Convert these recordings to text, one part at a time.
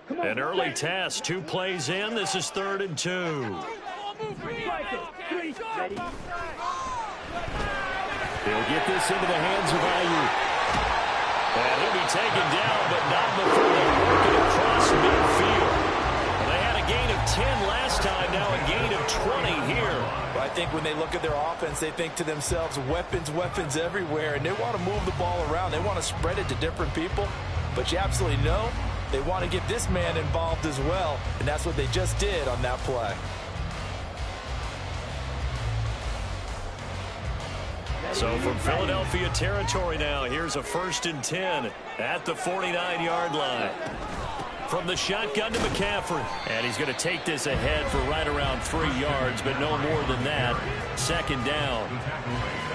An early test, 2 plays in. This is 3rd and 2. He'll get this into the hands of Ayuk. And he'll be taken down, but not before they work it across midfield. Well, they had a gain of 10 last time, now a gain of 20 here. Well, I think when they look at their offense, they think to themselves, weapons, weapons everywhere, and they want to move the ball around. They want to spread it to different people, but you absolutely know they want to get this man involved as well, and that's what they just did on that play. So from Philadelphia territory now, here's a 1st and 10 at the 49-yard line. From the shotgun to McCaffrey. And he's going to take this ahead for right around 3 yards, but no more than that. 2nd down.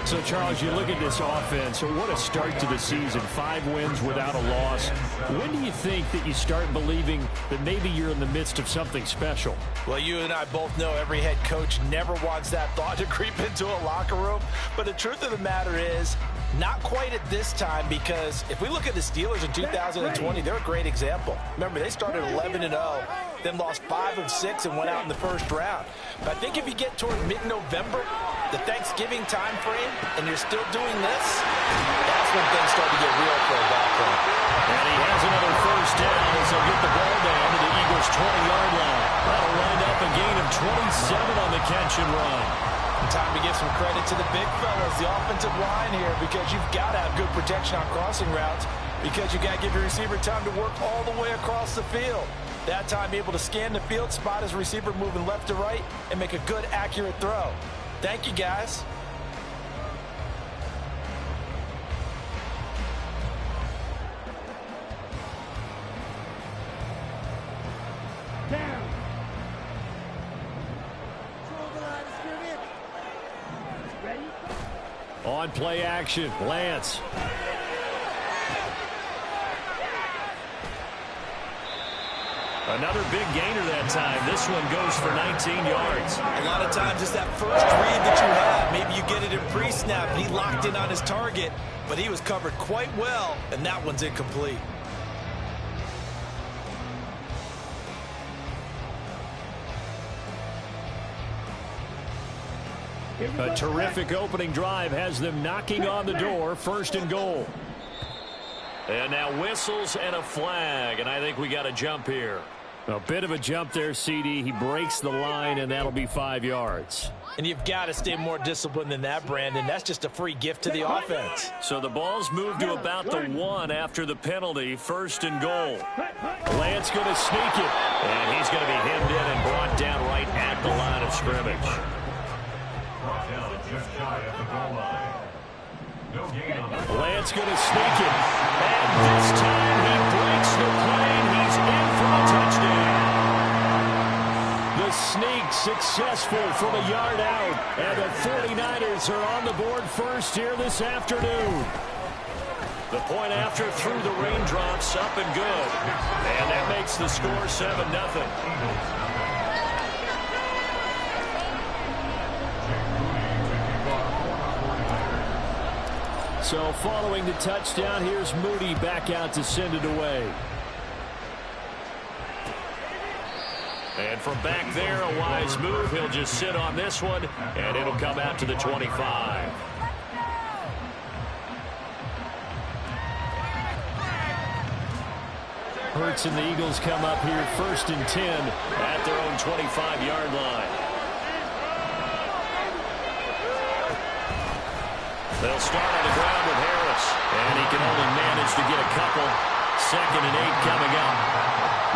So, Charles, you look at this offense, what a start to the season. 5 wins without a loss. When do you think that you start believing that maybe you're in the midst of something special? Well, you and I both know every head coach never wants that thought to creep into a locker room. But the truth of the matter is, not quite at this time, because if we look at the Steelers in 2020, they're a great example. Remember, they started 11-0, then lost 5 of 6 and went out in the 1st round. But I think if you get toward mid-November, the Thanksgiving time frame, and you're still doing this, that's when things start to get real for a Valkyrie. And he has another 1st down as they'll get the ball down to the Eagles' 20-yard line. That'll wind up a gain of 27 on the catch and run. Time to give some credit to the big fellas, the offensive line here, because you've got to have good protection on crossing routes, because you got to give your receiver time to work all the way across the field. That time, able to scan the field, spot his receiver moving left to right, and make a good, accurate throw. Thank you, guys. On play action, Lance. Another big gainer that time. This one goes for 19 yards. A lot of times it's that first read that you have. Maybe you get it in pre-snap, and he locked in on his target, but he was covered quite well, and that one's incomplete. A terrific opening drive has them knocking on the door. 1st and goal. And now whistles and a flag, and I think we got a jump here. A bit of a jump there, CD. He breaks the line, and that'll be 5 yards. And you've got to stay more disciplined than that, Brandon. That's just a free gift to the offense. So the ball's moved to about the 1 after the penalty. 1st and goal. Lance going to sneak it. And he's going to be hemmed in and brought down right at the line of scrimmage. Lance going to sneak it. And this time he breaks the plane. He's in for a touchdown. The sneak successful from a yard out. And the 49ers are on the board first here this afternoon. The point after through the raindrops, up and good. And that makes the score 7-0. So following the touchdown, here's Moody back out to send it away. And from back there, a wise move. He'll just sit on this one, and it'll come out to the 25. Hurts and the Eagles come up here 1st and 10 at their own 25-yard line. They'll start on the ground with Harris, and he can only manage to get a couple. 2nd and 8 coming up.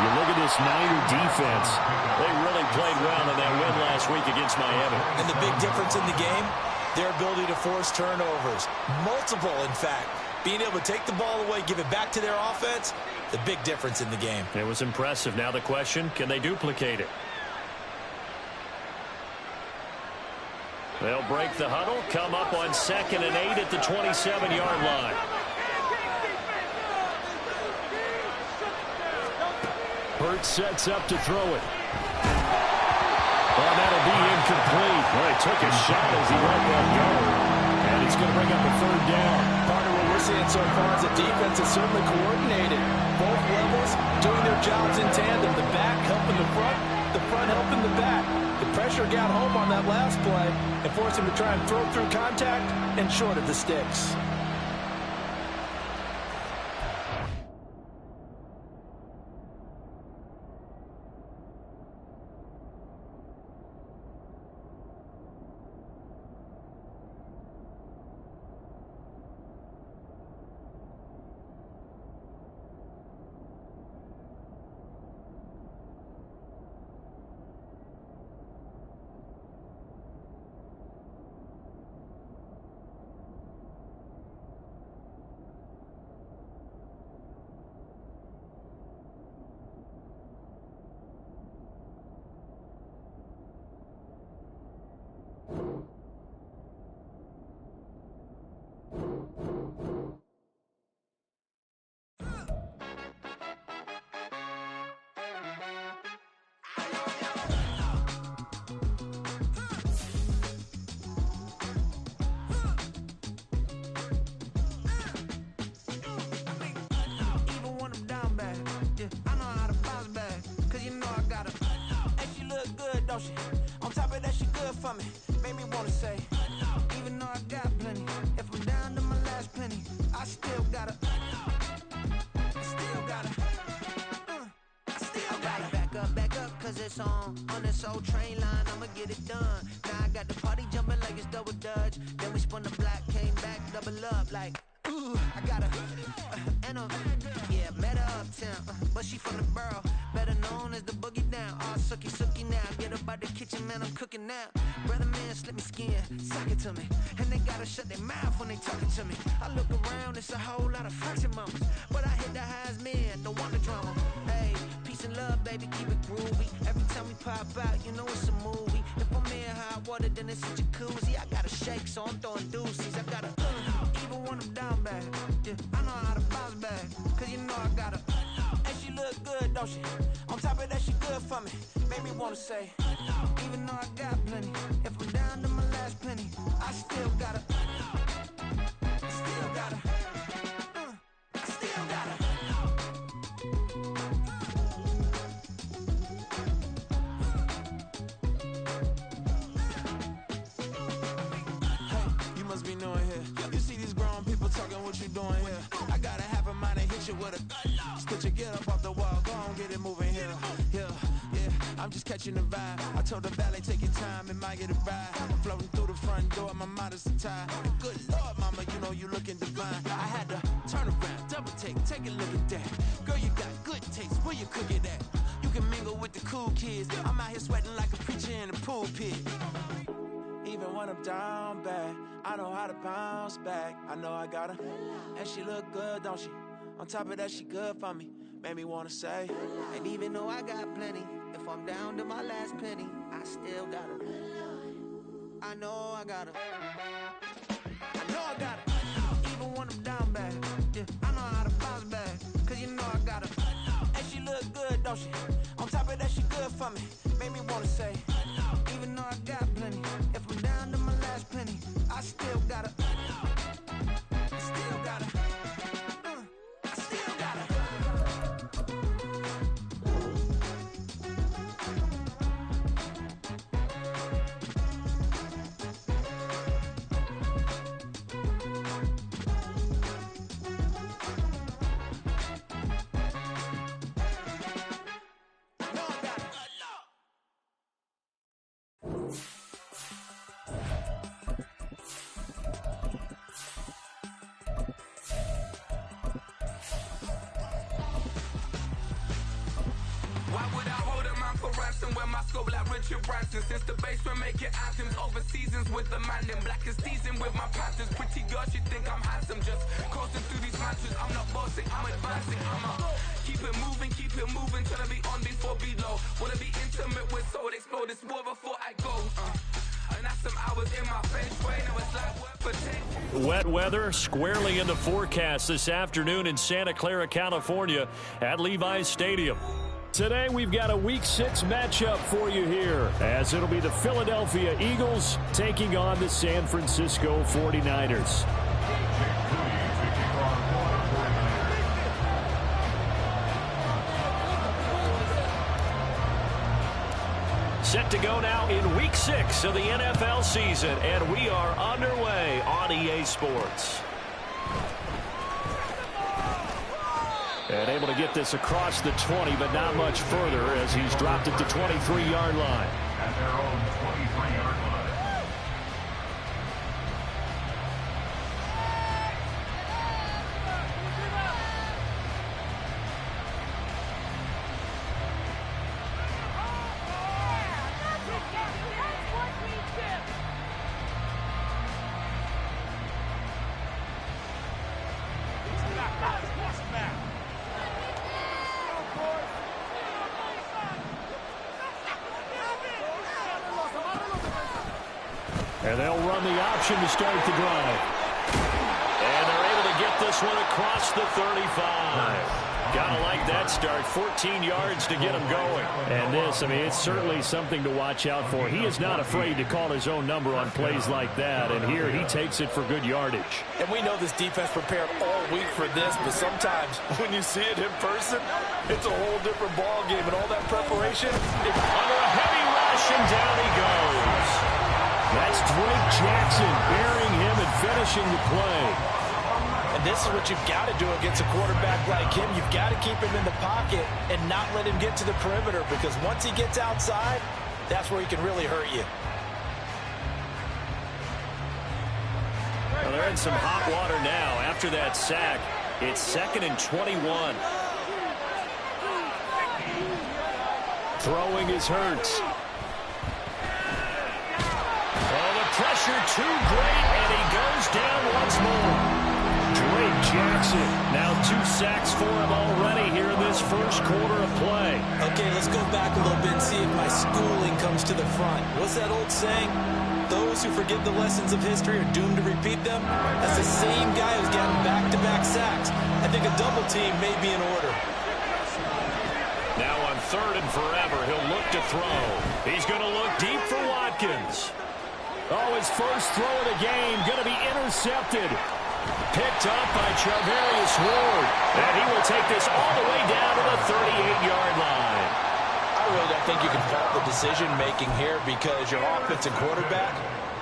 You look at this Niner defense. They really played well in that win last week against Miami. And the big difference in the game, their ability to force turnovers. Multiple, in fact. Being able to take the ball away, give it back to their offense, the big difference in the game. It was impressive. Now the question, can they duplicate it? They'll break the huddle, come up on 2nd and 8 at the 27-yard line. Hurts sets up to throw it. Oh, that'll be incomplete. Well, he took a shot as he let that go. And it's going to bring up a 3rd down. Part of what we're seeing so far is the defense is certainly coordinated. Both levels doing their their jobs in tandem. The back helping the front helping the back. The pressure got home on that last play and forced him to try and throw through contact and short of the sticks. On top of that, she good for me. Made me wanna say, even though I got plenty, if I'm down to my last penny, I still gotta back up, cause it's on this old train line, I'ma get it done. Now I got the party jumping like it's double dutch. Then we spun the block, came back, double up like, ooh, I got a, yeah, met her uptown, but she from the borough, better known as the boogie down. All sookie now, get up out the kitchen, man, I'm cooking now. Brother man, slip me skin, suck it to me, and they gotta shut their mouth when they talking to me. I look around, it's a whole lot of fraction mamas, but I hit the highs, man, don't want the drama. Hey, peace and love, baby, keep it groovy. Every time we pop out, you know it's a movie. If I'm in hot water, then it's a jacuzzi. I gotta shake, so I'm throwing deuces. I gotta, even when I'm down bad, yeah, I know how to bounce back, cause you know I gotta, and she look good, don't she? On top of that, she good for me. Made me wanna say, even though I got plenty, if I'm down to my last penny, I still gotta, still gotta. Be knowing here. You see these grown people talking, what you doing here? I gotta have a mind to hit you with a stitch you, get up off the wall, go on, get it moving here. Yeah, I'm just catching the vibe. I told the valet, take your time, it might get a ride. Floating through the front door, my mind is a tie. And good Lord, mama, you know you looking divine. I had to turn around, double take a look at that. Girl, you got good taste, where you cook it at? You can mingle with the cool kids. I'm out here sweating like a preacher in a pulpit. Even when I'm down bad, I know how to bounce back. I know I gotta, and she look good, don't she? On top of that, she good for me. Made me wanna say, and even though I got plenty, if I'm down to my last penny, I still gotta, I know I gotta, even when I'm down bad, yeah, I know how to bounce back, cause you know I gotta, and she look good, don't she? On top of that, she good for me. Made me wanna say, even though I got plenty, if I'm down to my last penny, I still gotta, still gotta, I still gotta. When my scope like Richard Branson, since the basement making anthems over seasons with the man, then black is seasoned with my patterns. Pretty girl, she think I'm handsome, just coasting through these mansions. I'm not bossing, I'm advancing. I'ma keep it moving, trying to be on before below. Wanna be intimate with soul, explode this war before I go. And that's some hours in my face, way now it's like work for 10. Wet weather squarely in the forecast this afternoon in Santa Clara, California at Levi's Stadium. Today we've got a Week 6 matchup for you here, as it'll be the Philadelphia Eagles taking on the San Francisco 49ers. Set to go now in Week 6 of the NFL season, and we are underway on EA Sports. And able to get this across the 20, but not much further as he's dropped it to 23-yard line. At their own 23-yard line. And they'll run the option to start the drive. And they're able to get this one across the 35. Gotta like that start. 14 yards to get him going. And this, I mean, it's certainly something to watch out for. He is not afraid to call his own number on plays like that. And here he takes it for good yardage. And we know this defense prepared all week for this, but sometimes when you see it in person, it's a whole different ball game. And all that preparation, Under a heavy rush, and down he goes. That's Drake Jackson burying him and finishing the play. And this is what you've got to do against a quarterback like him. You've got to keep him in the pocket and not let him get to the perimeter, because once he gets outside, that's where he can really hurt you. Well, they're in some hot water now. After that sack, it's 2nd and 21. Throwing is Hurts. Oh, the pressure too great, and he goes down once more. Drake Jackson, now 2 sacks for him already here in this first quarter of play. Okay, let's go back a little bit and see if my schooling comes to the front. What's that old saying? Those who forget the lessons of history are doomed to repeat them. That's the same guy who's getting back-to-back sacks. I think a double team may be in order. Now on 3rd and forever, he'll look to throw. He's going to look deep for Watkins. Oh, his first throw of the game going to be intercepted. Picked up by Charvarius Ward. And he will take this all the way down to the 38-yard line. I really don't think you can fault the decision-making here, because your offensive quarterback,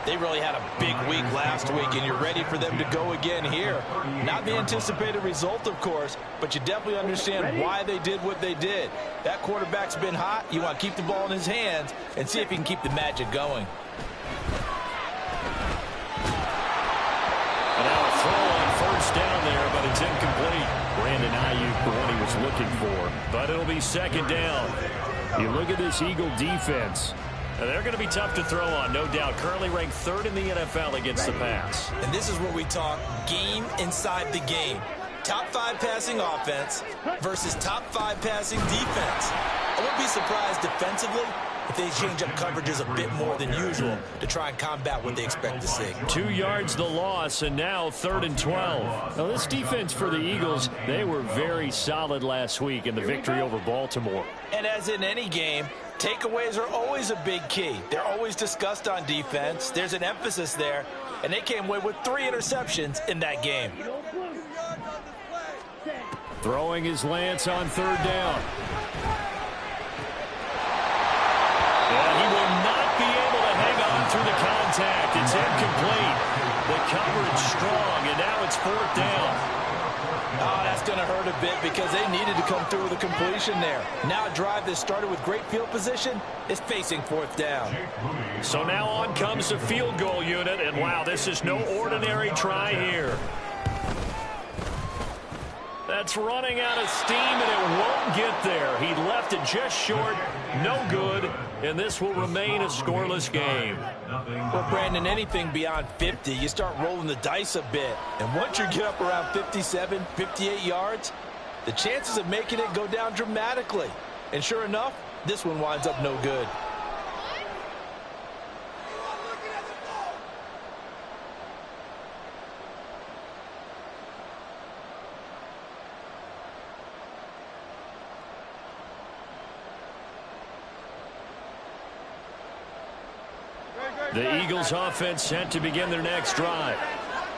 they really had a big week last week, and you're ready for them to go again here. Not the anticipated result, of course, but you definitely understand why they did what they did. That quarterback's been hot. You want to keep the ball in his hands and see if he can keep the magic going. And now a throw on 1st down there, but it's incomplete. Brandon Ayuk, the one he was looking for. But it'll be 2nd down. You look at this Eagle defense. And they're going to be tough to throw on, no doubt. Currently ranked 3rd in the NFL against the pass. And this is where we talk game inside the game. Top 5 passing offense versus top 5 passing defense. I wouldn't be surprised defensively if they change up coverages a bit more than usual to try and combat what they expect to see. 2 yards the loss, and now 3rd and 12. Now, this defense for the Eagles, they were very solid last week in the victory over Baltimore. And as in any game, takeaways are always a big key. They're always discussed on defense. There's an emphasis there, and they came away with 3 interceptions in that game. Throwing is Lance on 3rd down. And he will not be able to hang on through the contact. It's incomplete. The coverage strong, and now it's 4th down. Oh, that's going to hurt a bit, because they needed to come through with a completion there. Now a drive that started with great field position is facing 4th down. So now on comes the field goal unit, and wow, this is no ordinary try here. That's running out of steam, and it won't get there. He left it just short, no good, and this will remain a scoreless game. Well, Brandon, anything beyond 50, you start rolling the dice a bit. And once you get up around 57, 58 yards, the chances of making it go down dramatically. And sure enough, this one winds up no good. The Eagles offense set to begin their next drive.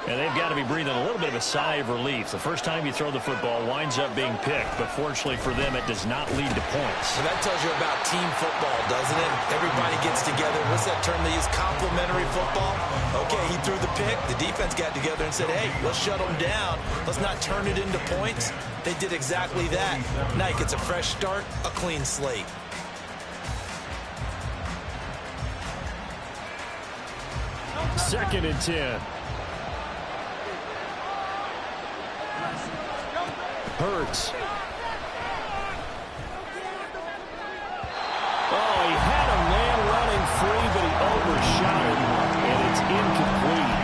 And they've got to be breathing a little bit of a sigh of relief. The first time you throw the football winds up being picked, but fortunately for them, it does not lead to points. So that tells you about team football, doesn't it? Everybody gets together. What's that term they use? Complementary football? Okay, he threw the pick. The defense got together and said, hey, let's shut them down. Let's not turn it into points. They did exactly that. Now he gets a fresh start, a clean slate. Second and 10. Hurts. Oh, he had a man running free, but he overshot it, and it's incomplete.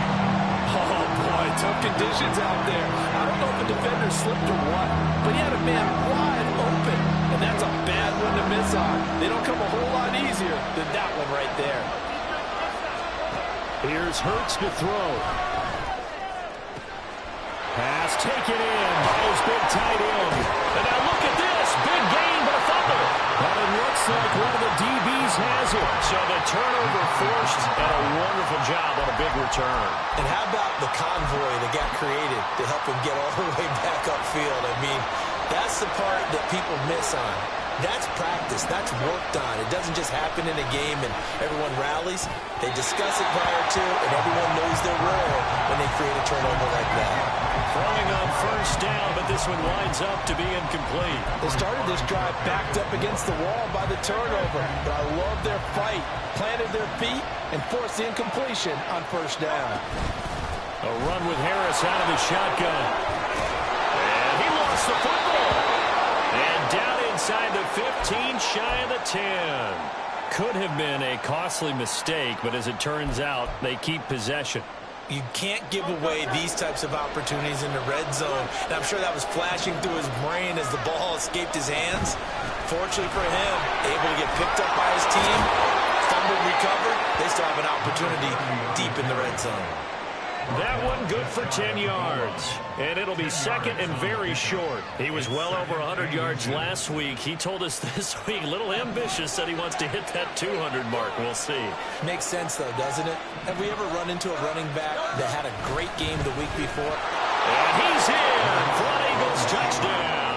Oh, boy, tough conditions out there. I don't know if the defender slipped or what, but he had a man wide open, and that's a bad one to miss on. They don't come a whole lot easier than that one right there. Here's Hurts to throw. Pass taken in by his big tight end. And now look at this. Big gain, but a fumble. But it looks like one of the DBs has it. So the turnover forced, and a wonderful job on a big return. And how about the convoy that got created to help him get all the way back upfield? I mean, that's the part that people miss on. That's practice. That's worked on. It doesn't just happen in a game and everyone rallies. They discuss it prior to, and everyone knows their role when they create a turnover like that. Throwing on first down, but this one winds up to be incomplete. They started this drive backed up against the wall by the turnover, but I love their fight. Planted their feet and forced the incompletion on first down. A run with Harris out of the shotgun. And he lost the football. And down inside the 15, shy of the 10. Could have been a costly mistake, but as it turns out, they keep possession. You can't give away these types of opportunities in the red zone. And I'm sure that was flashing through his brain as the ball escaped his hands. Fortunately for him, able to get picked up by his team, fumbled, recovered. They still have an opportunity deep in the red zone. That one good for 10 yards. And it'll be second and very short. He was well over 100 yards last week. He told us this week, a little ambitious, said he wants to hit that 200 mark. We'll see. Makes sense, though, doesn't it? Have we ever run into a running back that had a great game the week before? And he's in for an Eagles touchdown.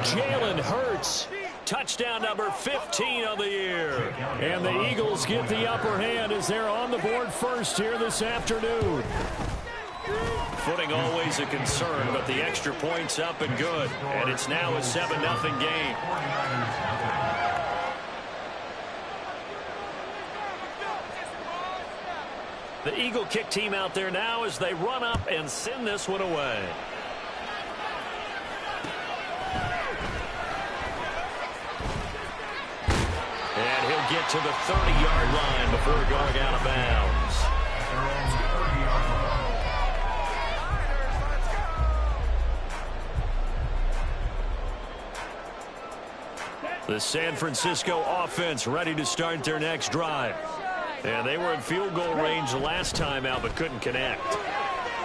Jalen Hurts. Touchdown number 15 of the year. And the Eagles get the upper hand as they're on the board first here this afternoon. Footing always a concern, but the extra point's up and good. And it's now a 7-0 game. The Eagle kick team out there now as they run up and send this one away. And he'll get to the 30-yard line before going out of bounds. The San Francisco offense ready to start their next drive. And they were in field goal range last time out, but couldn't connect.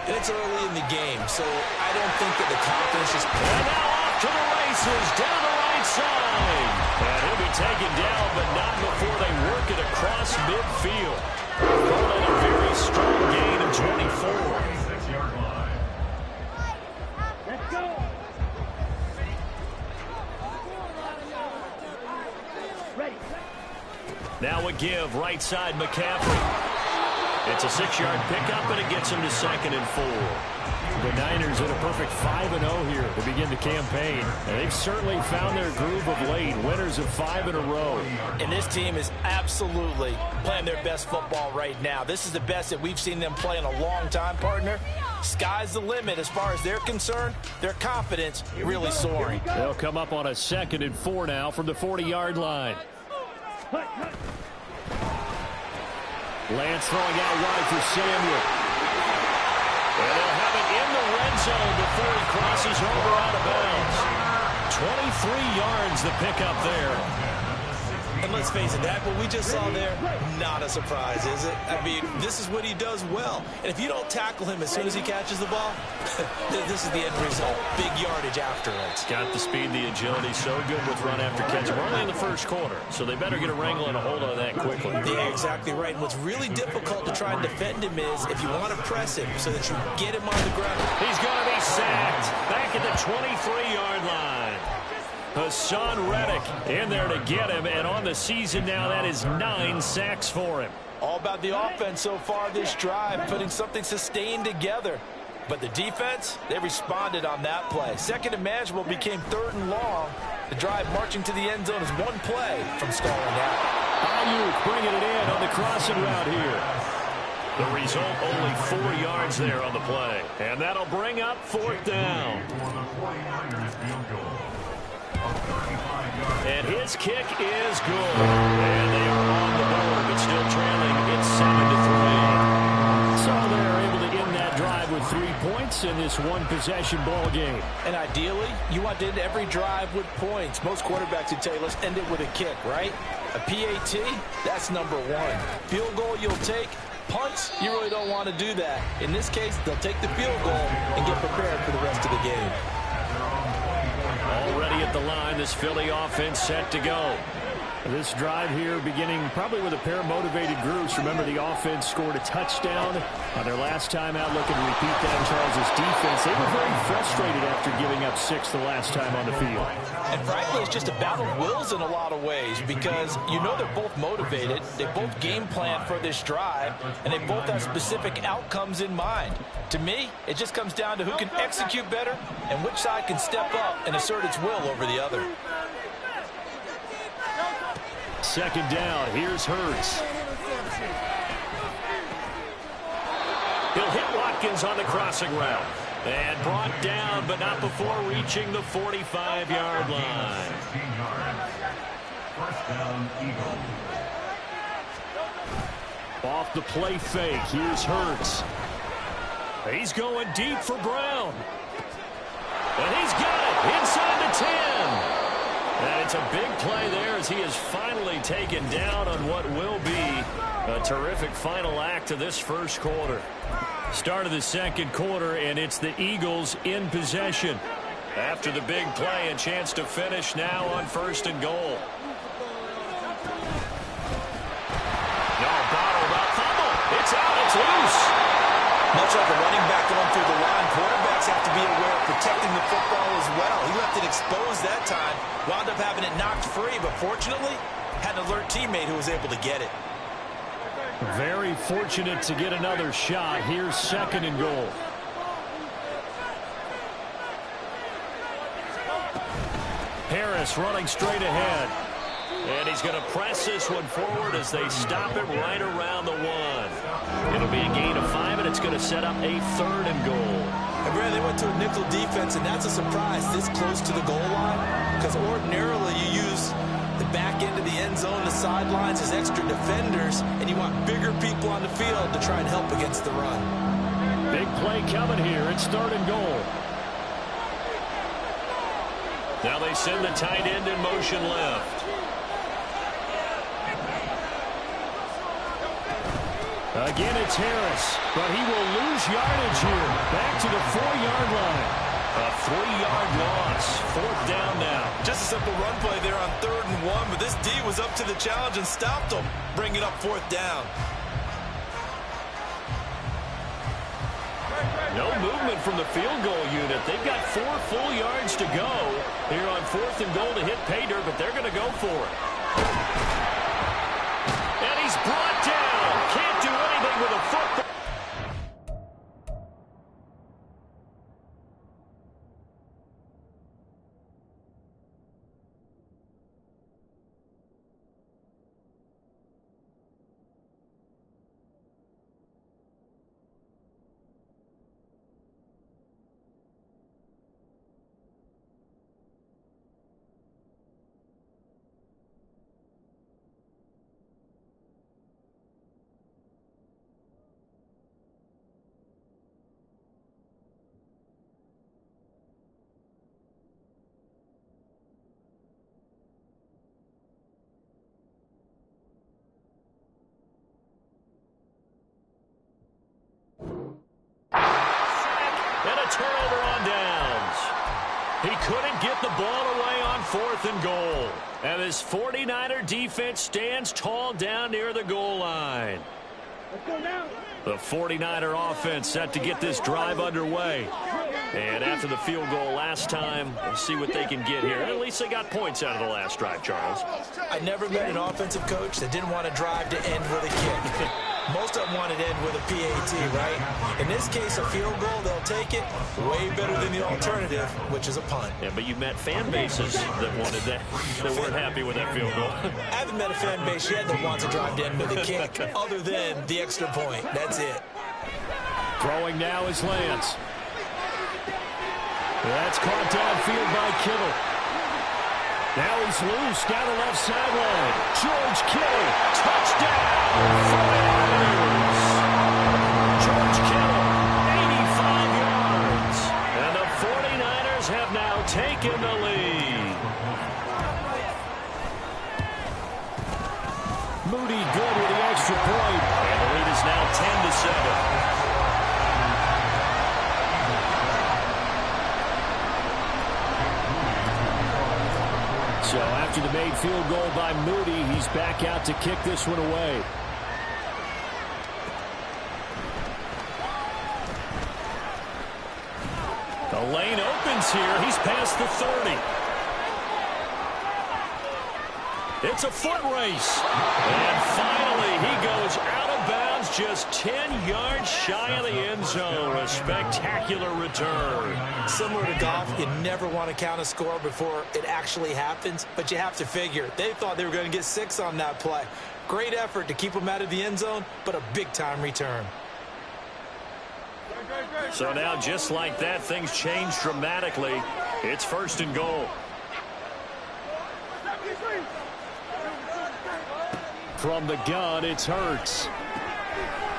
And it's early in the game, so I don't think that the confidence is... And now off to the races, down the right side. And he'll be taken down, but not before they work it across midfield. Calling a very strong gain of 24. 6-yard line. Let's go. Ready. Now a give, right side McCaffrey. It's a 6-yard pickup, and it gets him to 2nd and 4. The Niners in a perfect 5-0 here to begin the campaign. And they've certainly found their groove of late, winners of 5 in a row. And this team is absolutely playing their best football right now. This is the best that we've seen them play in a long time, partner. Sky's the limit as far as they're concerned. Their confidence really soaring. They'll come up on a 2nd and 4 now from the 40-yard line. Lance throwing out wide for Samuel. And they'll have it in the red zone before he crosses over out of bounds. 23 yards the pickup there. And let's face it, that what we just saw there, not a surprise, is it? I mean, this is what he does well. And if you don't tackle him as soon as he catches the ball, this is the end result. Big yardage afterwards. Got the speed, the agility, so good with run after catch. We're only in the first quarter, so they better get a wrangle and a hold on that quickly. Yeah, exactly right. And what's really difficult to try and defend him is if you want to press him so that you get him on the ground. He's going to be sacked back at the 23-yard line. Hassan Reddick in there to get him, and on the season now, that is 9 sacks for him. All about the offense so far this drive, putting something sustained together. But the defense, they responded on that play. Second and manageable became 3rd and long. The drive marching to the end zone is one play from stalling out. Ayuk bringing it in on the crossing route here. The result, only 4 yards there on the play. And that'll bring up 4th down. And his kick is good. And they are on the board, but still trailing. It's 7-3. So they're able to end that drive with 3 points in this one-possession ball game. And ideally, you want to end every drive with points. Most quarterbacks would tell you, let's end it with a kick, right? A PAT, that's number 1. Field goal you'll take. Punts, you really don't want to do that. In this case, they'll take the field goal and get prepared for the rest of the game. Already at the line, this Philly offense set to go. This drive here beginning probably with a pair of motivated groups. Remember, the offense scored a touchdown on their last time out. Looking to repeat that in Charles' defense. They were very frustrated after giving up 6 the last time on the field. And frankly, it's just a battle of wills in a lot of ways because you know they're both motivated. They both game plan for this drive, and they both have specific outcomes in mind. To me, it just comes down to who can execute better and which side can step up and assert its will over the other. Second down, here's Hurts. He'll hit Watkins on the crossing route. And brought down, but not before reaching the 45-yard line. First down, Eagles. Off the play fake, here's Hurts. He's going deep for Brown. And he's got it inside the 10. And it's a big play there as he is finally taken down on what will be a terrific final act of this first quarter. Start of the second quarter, and it's the Eagles in possession. After the big play, a chance to finish now on 1st and goal. No, bottled up fumble. It's out. It's loose. Much like a running back going through the line, quarterbacks have to be aware of protecting the football as well. He left it exposed that time, wound up having it knocked free, but fortunately, had an alert teammate who was able to get it. Very fortunate to get another shot. Here's 2nd and goal. Harris running straight ahead. And he's going to press this one forward as they stop it right around the 1. It'll be a gain of 5, and it's going to set up a 3rd and goal. And Brad, they went to a nickel defense, and that's a surprise this close to the goal line, because ordinarily you use the back end of the end zone, the sidelines as extra defenders, and you want bigger people on the field to try and help against the run. Big play coming here. It's 3rd and goal. Now they send the tight end in motion left. Again, it's Harris, but he will lose yardage here. Back to the 4-yard line. A 3-yard loss. 4th down now. Just a simple run play there on 3rd and 1, but this D was up to the challenge and stopped him, bringing up 4th down. No movement from the field goal unit. They've got 4 full yards to go here on 4th and goal to hit pay dirt, but they're going to go for it. And he's brought down. Can't do anything with a football. turnover on downs. He couldn't get the ball away on 4th and goal. And this 49er defense stands tall down near the goal line. The 49er offense set to get this drive underway. And after the field goal last time, we'll see what they can get here. At least they got points out of the last drive, Charles. I never met an offensive coach that didn't want to drive to end with a kick. Most of them wanted to end with a PAT, right? In this case, a field goal, they'll take it. Way better than the alternative, which is a punt. Yeah, but you met fan bases that wanted that, that weren't happy with that field goal. I haven't met a fan base yet that wants to drive to end with a kick, other than the extra point. That's it. Throwing now is Lance. That's caught downfield by Kittle. Now he's loose down the left sideline. George Kittle, touchdown, 49ers. George Kittle, 85 yards. And the 49ers have now taken the lead. Moody good with the extra point. And the lead is now 10-7. So after the made field goal by Moody, he's back out to kick this one away. The lane opens here. He's past the 30. It's a foot race. And finally, he goes out of bounds just 10 yards shy of the end zone. A spectacular return. Similar to golf, you never want to count a score before it actually happens, but you have to figure. They thought they were going to get 6 on that play. Great effort to keep them out of the end zone, but a big-time return. So now, just like that, things change dramatically. It's 1st and goal. From the gun, it's Hurts.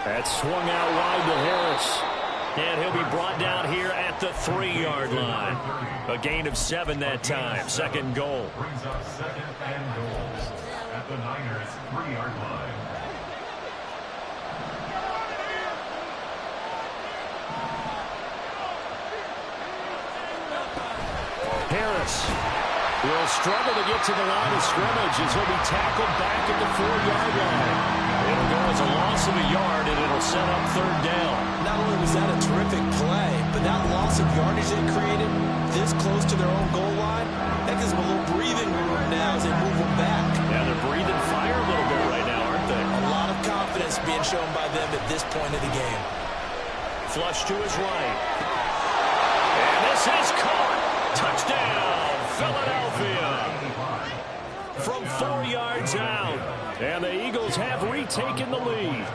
That swung out wide to Harris. And he'll be brought down here at the 3-yard line. A gain of 7 that time. 2nd goal. Brings up 2nd and goal at the Niners 3-yard line. Harris will struggle to get to the line of scrimmage as he'll be tackled back at the 4-yard line. It'll go as a loss of a yard, and it'll set up 3rd down. Not only was that a terrific play, but that loss of yardage they created this close to their own goal line, that gives them a little breathing room now as they move them back. Yeah, they're breathing fire a little bit right now, aren't they? A lot of confidence being shown by them at this point of the game. Flush to his right. And this is caught. Touchdown, Philadelphia. From 4 yards out. And the Eagles have retaken the lead.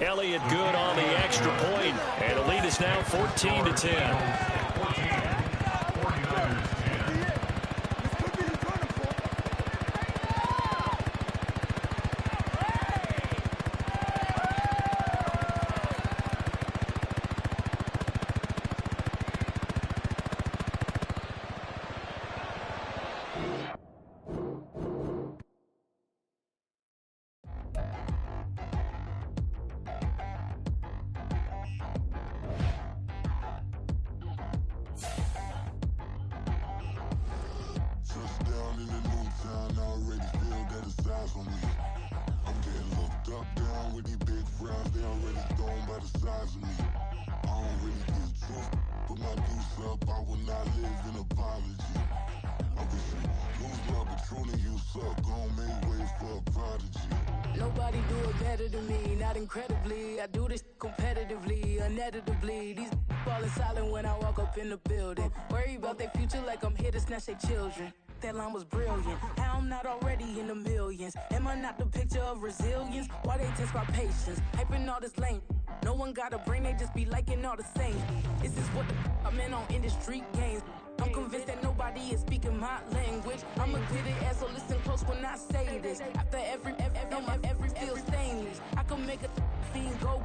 Elliott good on the extra point. And the lead is now 14-10. Nobody do it better than me, not incredibly. I do this competitively, uneditably. These falling silent when I walk up in the building. Worry about their future like I'm here to snatch their children. That line was brilliant. How I'm not already in the millions? Am I not the picture of resilience? Why they test my patience? Hyping all this lame. No one got a brain, they just be liking all the same. This is what the I'm in on industry games. I'm convinced that nobody is speaking my language. I'ma get it as so listen close when I say this. After every feel stainless. I can make a fiend go.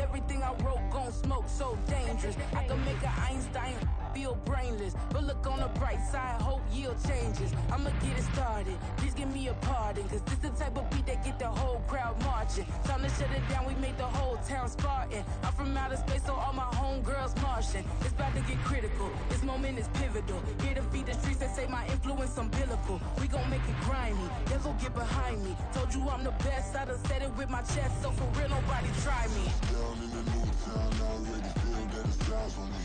Everything I wrote gon' smoke so dangerous. I can make an Einstein feel brainless, but look on the bright side, hope yield changes. I'ma get it started, please give me a pardon, cause this the type of beat that get the whole crowd marching. Time to shut it down, we made the whole town Spartan. I'm from outer space, so all my homegirls Martian. It's about to get critical, this moment is pivotal. Here to feed the streets that say my influence umbilical. We gon' make it grimy, devil get behind me. Told you I'm the best, I done said it with my chest, so for real nobody try me. Down in the new town, I already feel that it's eyes on me.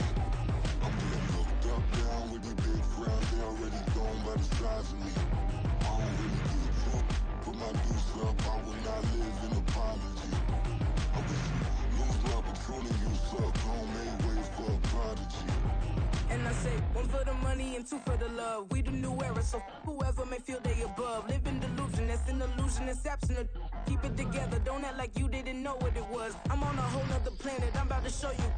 I'm getting looked up, down with the big crown, they already gone by the size of me. I don't really give a fuck, put my deuce up, I will not live in apology. I wish you lose the opportunity, you suck, home made way for a prodigy. And I say, one for the money and two for the love. We the new era, so whoever may feel they above. Live in delusion, that's an illusion, it's absent. Keep it together, don't act like you didn't know what it was. I'm on a whole nother planet, I'm about to show you.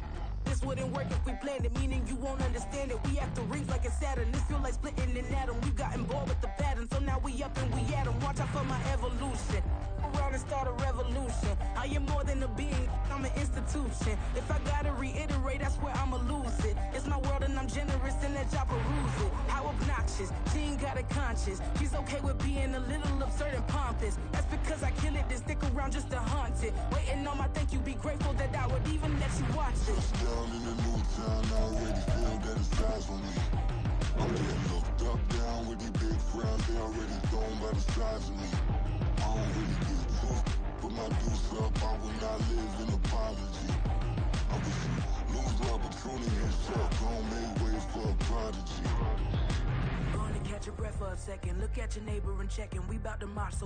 This wouldn't work if we planned it, meaning you won't understand it. We have to rings like a Saturn, this feel like splitting an atom. We got involved with the pattern, so now we up and we at 'em. Watch out for my evolution. Around and start a revolution. I am more than a being, I'm an institution. If I gotta reiterate, that's where I'ma lose it. It's my world and I'm generous and let y'all peruse it. How obnoxious, she ain't got a conscience. She's okay with being a little absurd and pompous. That's because I kill it, then stick around just to haunt it. Waiting on my thank you, be grateful that I would even let you watch it. Down in the new town, I already feel that it's eyes on me. I'm getting looked up, down with the big crown, they already gone by the size of me. I don't really give a fuck, put my deuce up, I will not live in apology. I wish you lose the opportunity, you suck, home made way for a prodigy. Gonna catch your breath for a second, look at your neighbor and check him. We bout to march, so